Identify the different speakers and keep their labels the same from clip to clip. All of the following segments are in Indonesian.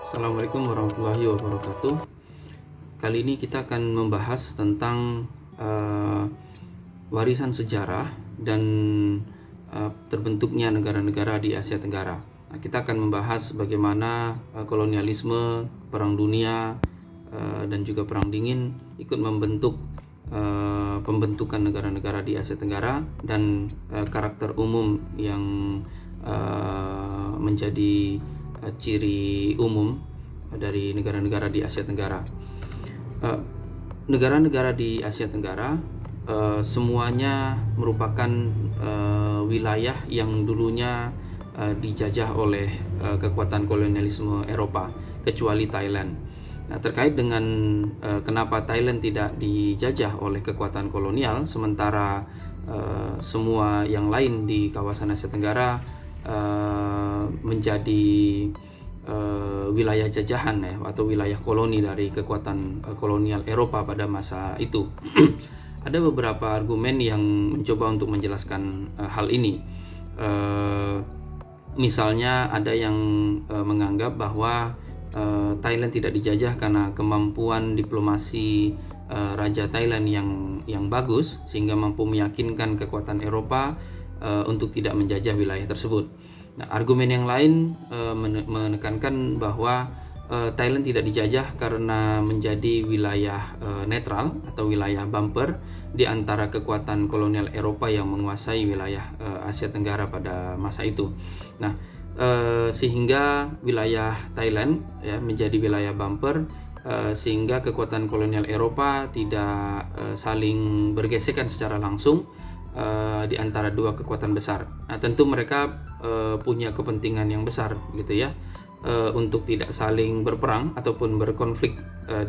Speaker 1: Assalamualaikum warahmatullahi wabarakatuh. Kali ini kita akan membahas tentang warisan sejarah dan terbentuknya negara-negara di Asia Tenggara. Nah, kita akan membahas bagaimana kolonialisme, perang dunia, dan juga perang dingin ikut membentuk pembentukan negara-negara di Asia Tenggara dan karakter umum yang menjadi ciri umum dari negara-negara di Asia Tenggara. Negara-negara di Asia Tenggara semuanya merupakan wilayah yang dulunya dijajah oleh kekuatan kolonialisme Eropa, kecuali Thailand. Nah, terkait dengan kenapa Thailand tidak dijajah oleh kekuatan kolonial, sementara semua yang lain di kawasan Asia Tenggara menjadi wilayah jajahan ya, atau wilayah koloni dari kekuatan kolonial Eropa pada masa itu. Ada beberapa argumen yang mencoba untuk menjelaskan hal ini. Misalnya ada yang menganggap bahwa Thailand tidak dijajah karena kemampuan diplomasi Raja Thailand yang bagus, sehingga mampu meyakinkan kekuatan Eropa untuk tidak menjajah wilayah tersebut. Nah, argumen yang lain menekankan bahwa Thailand tidak dijajah karena menjadi wilayah netral atau wilayah bumper di antara kekuatan kolonial Eropa yang menguasai wilayah Asia Tenggara pada masa itu. Nah, sehingga wilayah Thailand ya menjadi wilayah bumper, sehingga kekuatan kolonial Eropa tidak saling bergesekan secara langsung di antara dua kekuatan besar. Nah, tentu mereka punya kepentingan yang besar gitu ya, untuk tidak saling berperang ataupun berkonflik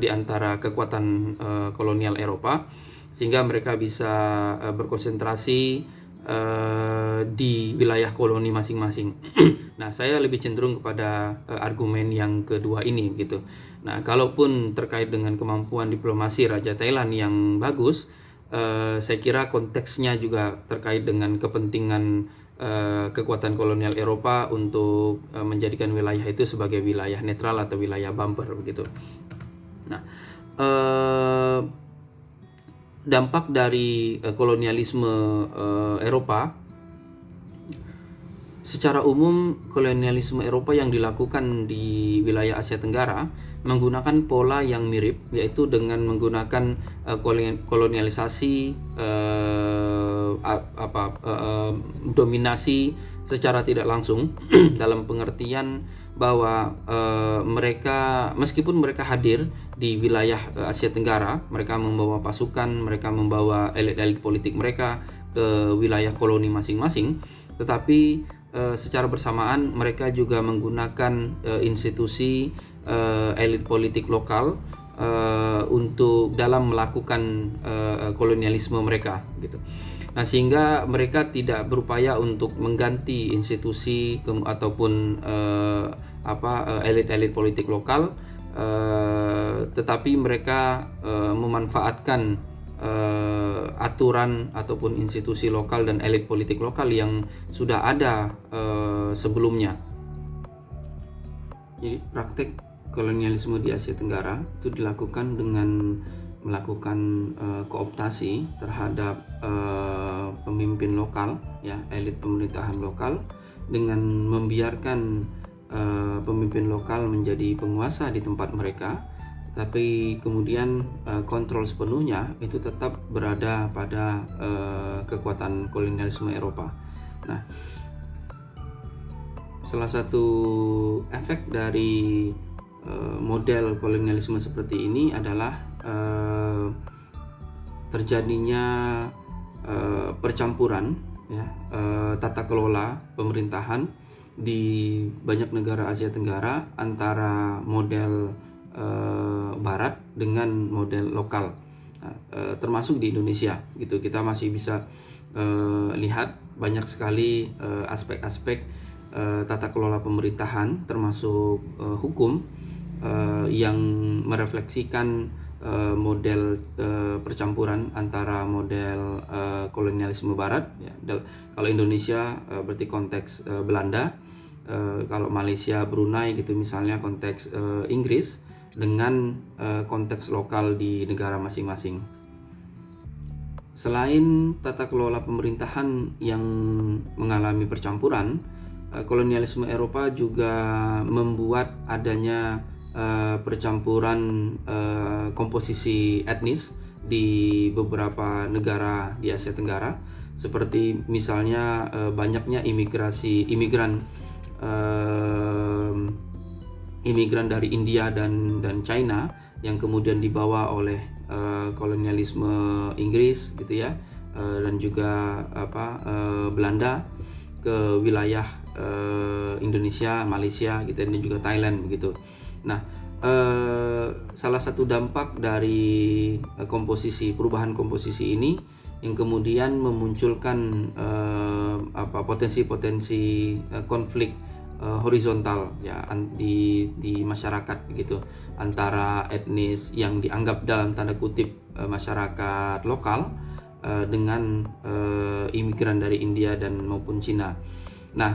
Speaker 1: di antara kekuatan kolonial Eropa, sehingga mereka bisa berkonsentrasi di wilayah koloni masing-masing. Nah, saya lebih cenderung kepada argumen yang kedua ini gitu. Nah, kalaupun terkait dengan kemampuan diplomasi Raja Thailand yang bagus, saya kira konteksnya juga terkait dengan kepentingan kekuatan kolonial Eropa untuk menjadikan wilayah itu sebagai wilayah netral atau wilayah bumper begitu. Nah, dampak dari kolonialisme Eropa, secara umum kolonialisme Eropa yang dilakukan di wilayah Asia Tenggara menggunakan pola yang mirip, yaitu dengan menggunakan kolonialisasi, dominasi secara tidak langsung dalam pengertian bahwa mereka, meskipun mereka hadir di wilayah Asia Tenggara, mereka membawa pasukan, mereka membawa elit-elit politik mereka ke wilayah koloni masing-masing, tetapi secara bersamaan mereka juga menggunakan institusi elit politik lokal untuk dalam melakukan kolonialisme mereka gitu. Nah, sehingga mereka tidak berupaya untuk mengganti institusi ataupun elit-elit politik lokal, tetapi mereka memanfaatkan aturan ataupun institusi lokal dan elit politik lokal yang sudah ada sebelumnya. Jadi praktek kolonialisme di Asia Tenggara itu dilakukan dengan melakukan kooptasi terhadap pemimpin lokal ya, elit pemerintahan lokal, dengan membiarkan pemimpin lokal menjadi penguasa di tempat mereka, tapi kemudian kontrol sepenuhnya itu tetap berada pada kekuatan kolonialisme Eropa. Nah, salah satu efek dari model kolonialisme seperti ini adalah terjadinya percampuran ya, tata kelola pemerintahan di banyak negara Asia Tenggara antara model barat dengan model lokal. Nah, termasuk di Indonesia gitu, kita masih bisa lihat banyak sekali aspek-aspek tata kelola pemerintahan termasuk hukum yang merefleksikan model percampuran antara model kolonialisme barat ya. Kalau Indonesia berarti konteks Belanda, Kalau Malaysia, Brunei gitu misalnya konteks Inggris dengan konteks lokal di negara masing-masing. Selain tata kelola pemerintahan yang mengalami percampuran, kolonialisme Eropa juga membuat adanya percampuran komposisi etnis di beberapa negara di Asia Tenggara, seperti misalnya banyaknya imigran dari India dan China yang kemudian dibawa oleh kolonialisme Inggris gitu ya, dan juga Belanda ke wilayah Indonesia, Malaysia gitu, dan juga Thailand begitu. Nah, salah satu dampak dari perubahan komposisi ini yang kemudian memunculkan potensi-potensi konflik horizontal ya di masyarakat gitu, antara etnis yang dianggap dalam tanda kutip masyarakat lokal dengan imigran dari India dan maupun Cina. Nah,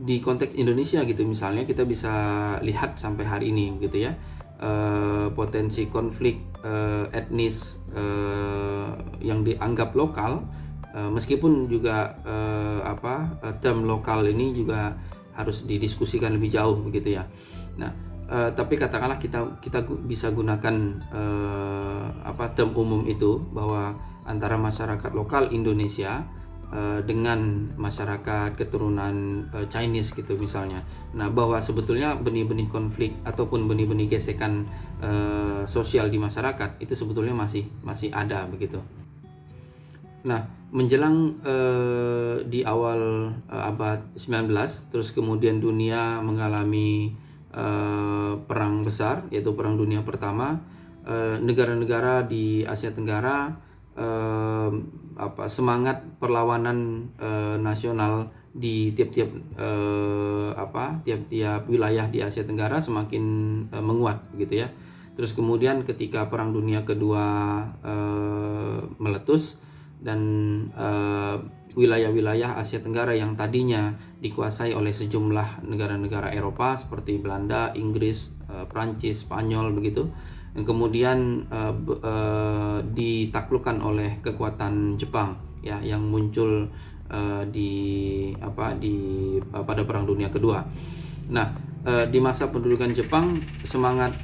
Speaker 1: di konteks Indonesia gitu misalnya kita bisa lihat sampai hari ini gitu ya, potensi konflik etnis yang dianggap lokal, meskipun juga term lokal ini juga harus didiskusikan lebih jauh begitu ya. Nah, tapi katakanlah kita bisa gunakan term umum itu, bahwa antara masyarakat lokal Indonesia dengan masyarakat keturunan Chinese gitu misalnya. Nah, bahwa sebetulnya benih-benih konflik ataupun benih-benih gesekan sosial di masyarakat itu sebetulnya masih ada begitu. Nah, menjelang di awal abad 19, terus kemudian dunia mengalami perang besar, yaitu Perang Dunia Pertama. Negara-negara di Asia Tenggara semangat perlawanan nasional di tiap-tiap wilayah di Asia Tenggara semakin menguat gitu ya. Terus kemudian ketika Perang Dunia Kedua meletus, dan wilayah-wilayah Asia Tenggara yang tadinya dikuasai oleh sejumlah negara-negara Eropa seperti Belanda, Inggris, Prancis, Spanyol begitu, yang kemudian ditaklukkan oleh kekuatan Jepang ya, yang muncul pada Perang Dunia Kedua. Nah, di masa pendudukan Jepang, semangat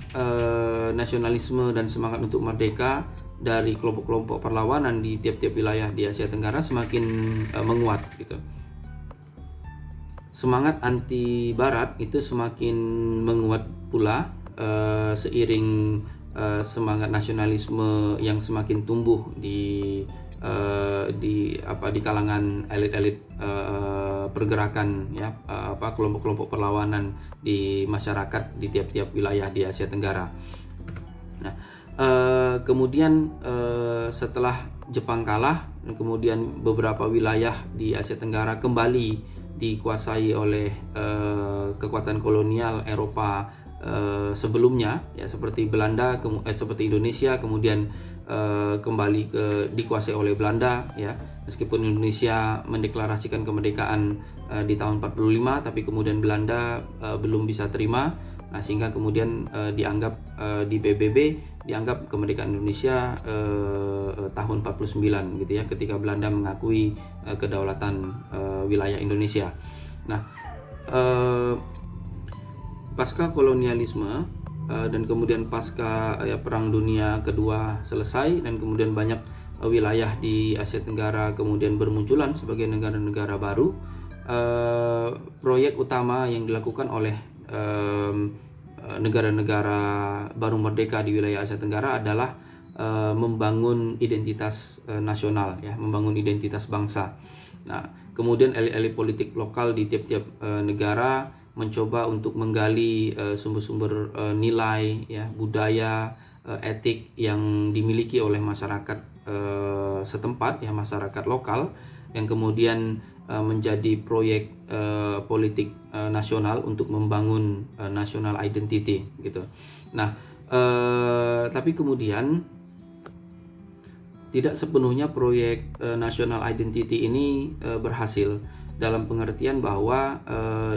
Speaker 1: nasionalisme dan semangat untuk merdeka dari kelompok-kelompok perlawanan di tiap-tiap wilayah di Asia Tenggara semakin menguat gitu. Semangat anti Barat itu semakin menguat pula seiring semangat nasionalisme yang semakin tumbuh di kalangan elit-elit pergerakan ya, kelompok-kelompok perlawanan di masyarakat di tiap-tiap wilayah di Asia Tenggara. Nah, kemudian setelah Jepang kalah, kemudian beberapa wilayah di Asia Tenggara kembali dikuasai oleh kekuatan kolonial Eropa sebelumnya ya, seperti Belanda, seperti Indonesia, kemudian kembali dikuasai oleh Belanda ya, meskipun Indonesia mendeklarasikan kemerdekaan di tahun 45, tapi kemudian Belanda belum bisa terima. Nah, sehingga kemudian dianggap di PBB dianggap kemerdekaan Indonesia tahun 49 gitu ya, ketika Belanda mengakui kedaulatan wilayah Indonesia. Nah, pasca kolonialisme dan kemudian pasca Perang Dunia Kedua selesai, dan kemudian banyak wilayah di Asia Tenggara kemudian bermunculan sebagai negara-negara baru, proyek utama yang dilakukan oleh negara-negara baru merdeka di wilayah Asia Tenggara adalah membangun identitas nasional ya, membangun identitas bangsa. Nah, kemudian elit-elit politik lokal di tiap-tiap negara mencoba untuk menggali sumber-sumber nilai ya, budaya, etik yang dimiliki oleh masyarakat setempat ya, masyarakat lokal, yang kemudian menjadi proyek politik nasional untuk membangun national identity gitu. Nah, tapi kemudian tidak sepenuhnya proyek national identity ini berhasil. dalam pengertian bahwa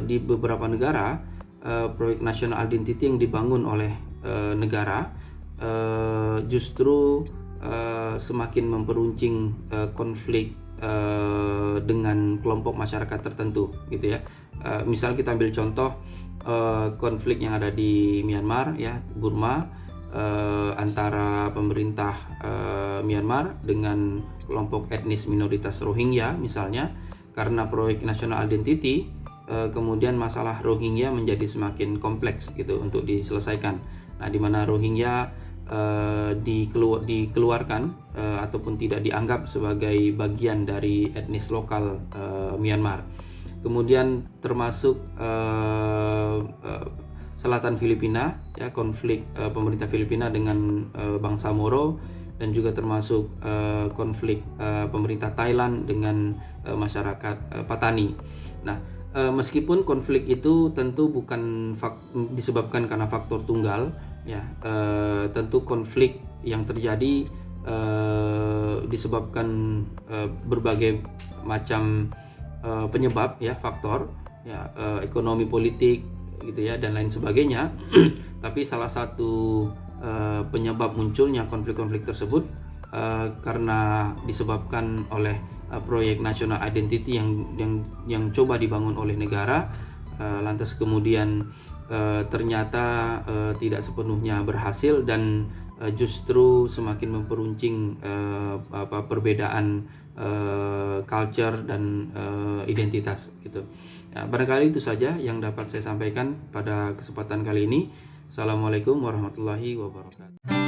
Speaker 1: di beberapa negara proyek national identity yang dibangun oleh negara justru semakin memperuncing konflik dengan kelompok masyarakat tertentu gitu ya. Misal kita ambil contoh konflik yang ada di Myanmar ya, Burma, antara pemerintah Myanmar dengan kelompok etnis minoritas Rohingya misalnya. Karena proyek national identity kemudian masalah Rohingya menjadi semakin kompleks gitu untuk diselesaikan. Nah, di mana Rohingya dikeluarkan ataupun tidak dianggap sebagai bagian dari etnis lokal Myanmar. Kemudian termasuk selatan Filipina ya, konflik pemerintah Filipina dengan bangsa Moro, dan juga termasuk konflik pemerintah Thailand dengan masyarakat Patani. Nah, meskipun konflik itu tentu bukan disebabkan karena faktor tunggal ya, tentu konflik yang terjadi disebabkan berbagai macam penyebab ya, faktor ya, ekonomi, politik gitu ya, dan lain sebagainya. Tapi salah satu penyebab munculnya konflik-konflik tersebut karena disebabkan oleh proyek national identity yang coba dibangun oleh negara, lantas kemudian ternyata tidak sepenuhnya berhasil dan justru semakin memperuncing perbedaan culture dan identitas gitu. Ya, barangkali itu saja yang dapat saya sampaikan pada kesempatan kali ini. Assalamualaikum warahmatullahi wabarakatuh.